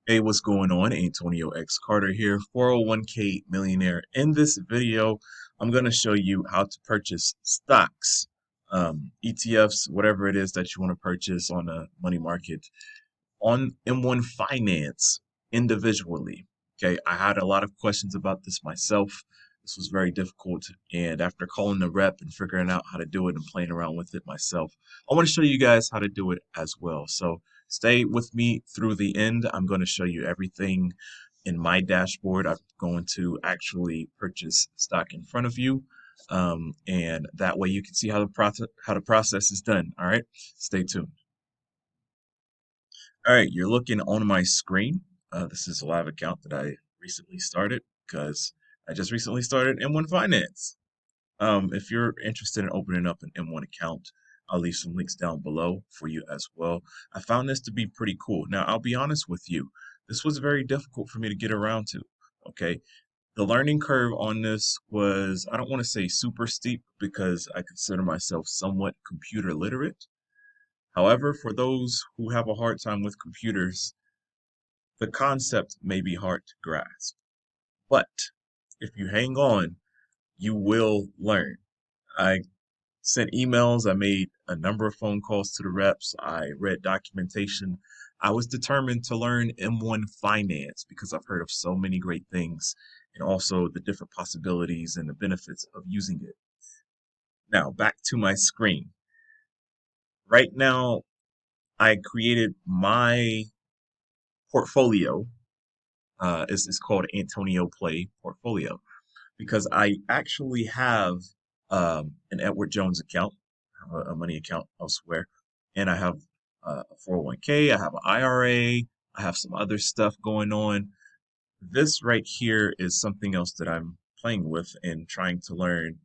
Hey, what's going on? Antonio X Carter here, 401k millionaire. In this video, I'm going to show you how to purchase stocks, ETFs, whatever it is that you want to purchase on a money market on M1 Finance individually. Okay, I had a lot of questions about this myself. This was very difficult, and after calling the rep and figuring out how to do it and playing around with it myself, I want to show you guys how to do it as well. So stay with me through the end. I'm going to show you everything in my dashboard. I'm going to actually purchase stock in front of you, and that way you can see how the process is done. All right, stay tuned. All right, you're looking on my screen. This is a live account that I recently started because I just recently started M1 Finance. If you're interested in opening up an M1 account, I'll leave some links down below for you as well. I found this to be pretty cool. Now, I'll be honest with you, this was very difficult for me to get around to. Okay, the learning curve on this was, I don't want to say super steep because I consider myself somewhat computer literate. However, for those who have a hard time with computers, the concept may be hard to grasp, but if you hang on, you will learn. I sent emails, I made a number of phone calls to the reps, I read documentation. I was determined to learn M1 Finance because I've heard of so many great things and also the different possibilities and the benefits of using it. Now, back to my screen. Right now, I created my portfolio. It's called Antonio Play Portfolio because I actually have an Edward Jones account, a money account elsewhere, and I have a 401k, I have an IRA, I have some other stuff going on. This right here is something else that I'm playing with and trying to learn.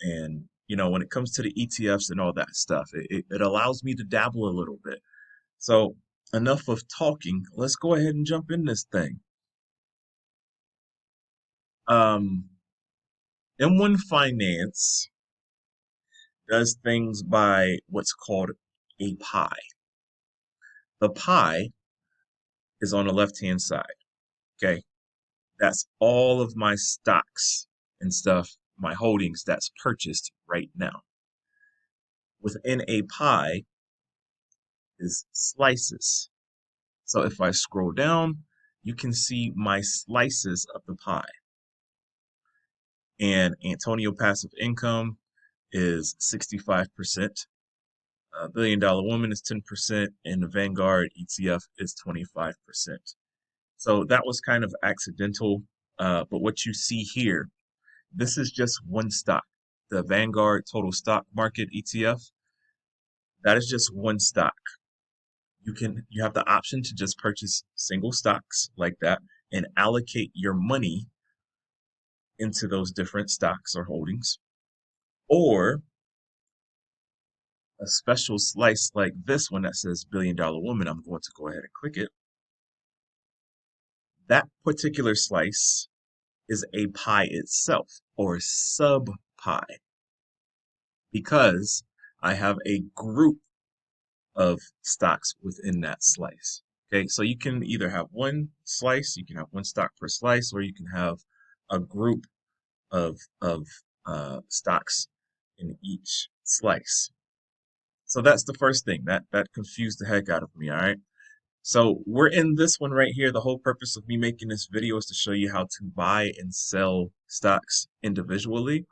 And when it comes to the ETFs and all that stuff, it allows me to dabble a little bit. So enough of talking. Let's go ahead and jump in this thing. Um, M1 Finance does things by what's called a pie. The pie is on the left-hand side. Okay. That's all of my stocks and stuff, my holdings that's purchased right now. Within a pie is slices. So if I scroll down, you can see my slices of the pie. And Antonio Passive Income is 65%. Billion Dollar Woman is 10%, and the Vanguard ETF is 25%. So that was kind of accidental. But what you see here, this is just one stock. The Vanguard Total Stock Market ETF, that is just one stock. You have the option to just purchase single stocks like that and allocate your money into those different stocks or holdings. Or a special slice like this one that says Billion Dollar Woman, I'm going to go ahead and click it. That particular slice is a pie itself or sub pie because I have a group of stocks within that slice. Okay, so you can either have one slice, you can have one stock per slice, or you can have a group of stocks in each slice. So that's the first thing that confused the heck out of me. All right. So we're in this one right here. The whole purpose of me making this video is to show you how to buy and sell stocks individually.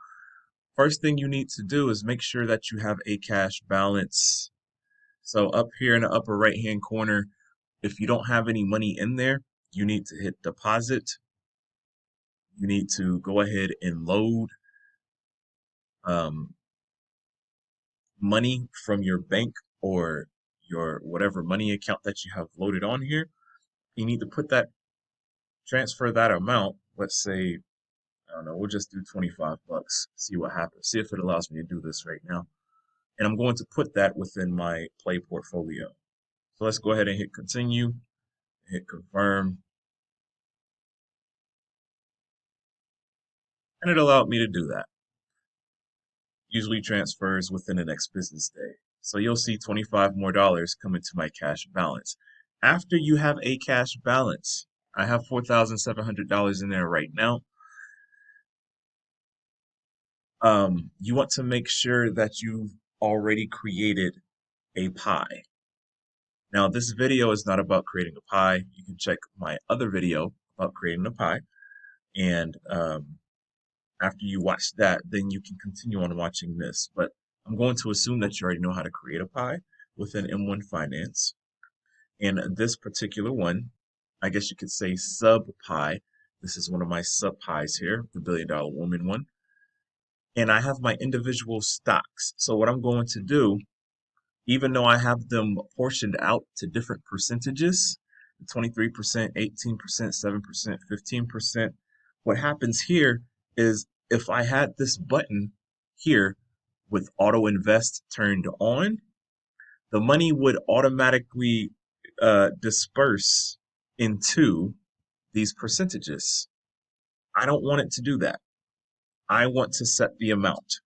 First thing you need to do is make sure that you have a cash balance. So up here in the upper right hand corner, if you don't have any money in there, you need to hit deposit. You need to go ahead and load um, money from your bank or your whatever money account that you have loaded on here. You need to transfer that amount. Let's say, I don't know, we'll just do 25 bucks, see what happens, see if it allows me to do this right now. And I'm going to put that within my play portfolio. So let's go ahead and hit continue, hit confirm. And it allowed me to do that. Usually transfers within the next business day. So you'll see $25 more come into my cash balance. After you have a cash balance, I have $4,700 in there right now. You want to make sure that you've already created a pie. Now, this video is not about creating a pie. You can check my other video about creating a pie. And after you watch that, then you can continue on watching this. But I'm going to assume that you already know how to create a pie within M1 Finance. And this particular one, I guess you could say sub pie. This is one of my sub pies here, the Billion Dollar Woman one. And I have my individual stocks. So what I'm going to do, even though I have them portioned out to different percentages, 23%, 18%, 7%, 15%, what happens here is if I had this button here with auto invest turned on, the money would automatically disperse into these percentages. I don't want it to do that. I want to set the amount.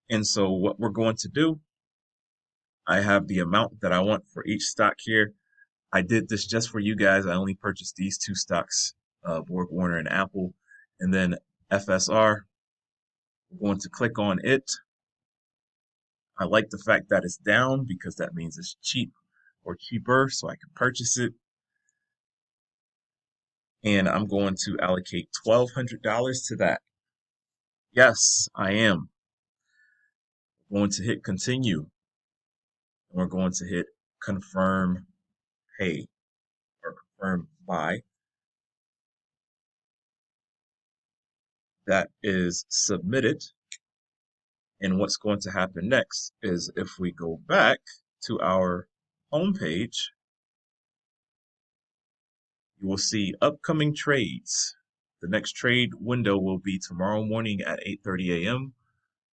And so what we're going to do, I have the amount that I want for each stock here. I did this just for you guys. I only purchased these two stocks, Borg Warner and Apple. And then FSR, we're going to click on it. I like the fact that it's down because that means it's cheap or cheaper, so I can purchase it. And I'm going to allocate $1,200 to that. Yes, I am. I'm going to hit continue. And we're going to hit confirm pay or confirm buy. That is submitted. And what's going to happen next is if we go back to our home page, you will see upcoming trades. The next trade window will be tomorrow morning at 8:30 a.m.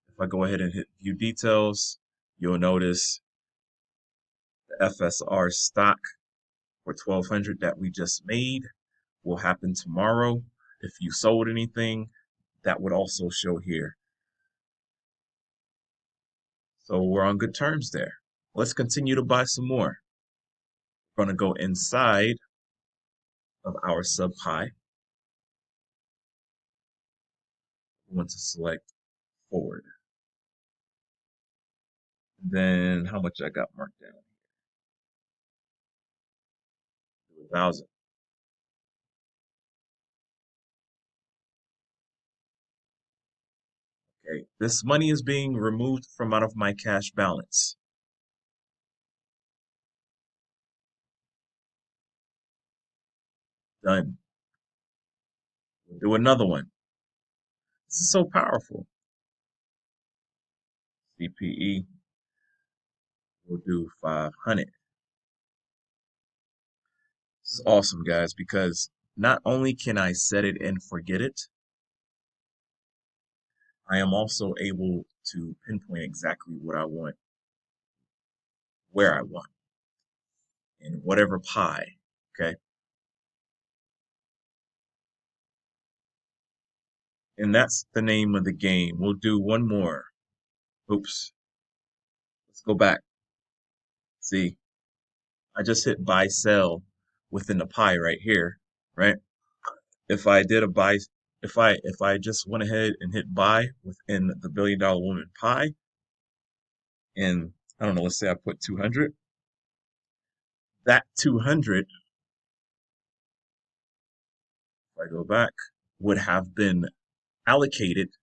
If I go ahead and hit view details, you'll notice the FSR stock for 1,200 that we just made will happen tomorrow. If you sold anything, that would also show here. So we're on good terms there. Let's continue to buy some more. We're going to go inside of our sub pie. We want to select forward. Then how much I got marked down? 1,000. Okay, this money is being removed from out of my cash balance. Done. We'll do another one. This is so powerful. CPE. We'll do 500. This is awesome, guys, because not only can I set it and forget it, I am also able to pinpoint exactly what I want, where I want, in whatever pie. Okay. And that's the name of the game. We'll do one more. Oops. Let's go back. See, I just hit buy sell within the pie right here, right? If I did a buy, if I just went ahead and hit buy within the Billion Dollar Woman pie, and I don't know, let's say I put 200, that 200, if I go back, would have been allocated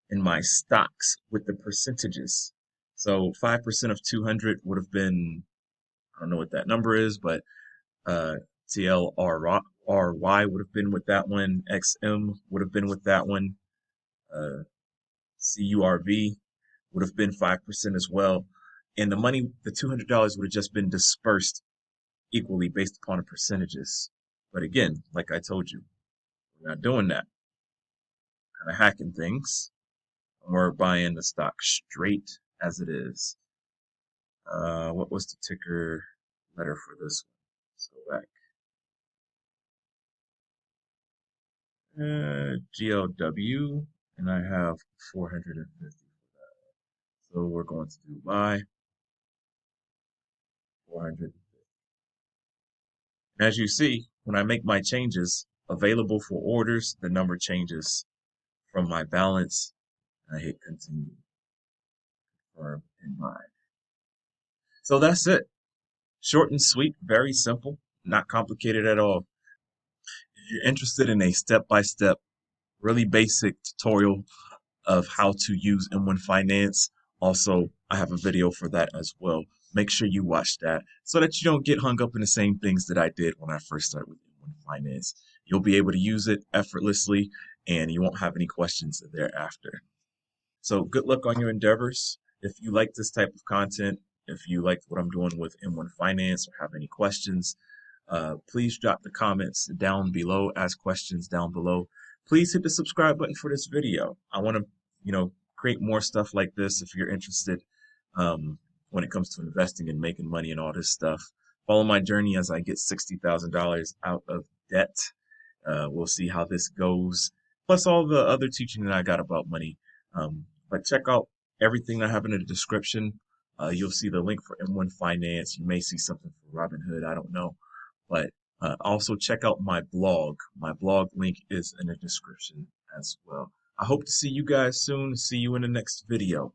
in my stocks with the percentages. So 5% of 200 would have been, I don't know what that number is, but TLRY would have been with that one. XM would have been with that one. CURV would have been 5% as well. And the money, the $200 would have just been dispersed equally based upon the percentages. But again, like I told you, we're not doing that. Kind of hacking things. We're buying the stock straight as it is. What was the ticker letter for this one? Let's go back. GLW, and I have 450 for that. So we're going to do buy 450. As you see, when I make my changes available for orders, the number changes from my balance. I hit continue, confirm, and buy. So that's it. Short and sweet, very simple, not complicated at all. If you're interested in a step-by-step, really basic tutorial of how to use M1 Finance, also, I have a video for that as well. Make sure you watch that so that you don't get hung up in the same things that I did when I first started with M1 Finance. You'll be able to use it effortlessly and you won't have any questions thereafter. So good luck on your endeavors. If you like this type of content, if you like what I'm doing with M1 Finance or have any questions, please drop the comments down below, ask questions down below. Please hit the subscribe button for this video. I want to, create more stuff like this if you're interested when it comes to investing and making money and all this stuff. Follow my journey as I get $60,000 out of debt. We'll see how this goes. Plus all the other teaching that I got about money. But check out everything I have in the description. You'll see the link for M1 Finance. You may see something for Robinhood. I don't know. But also check out my blog. My blog link is in the description as well. I hope to see you guys soon. See you in the next video.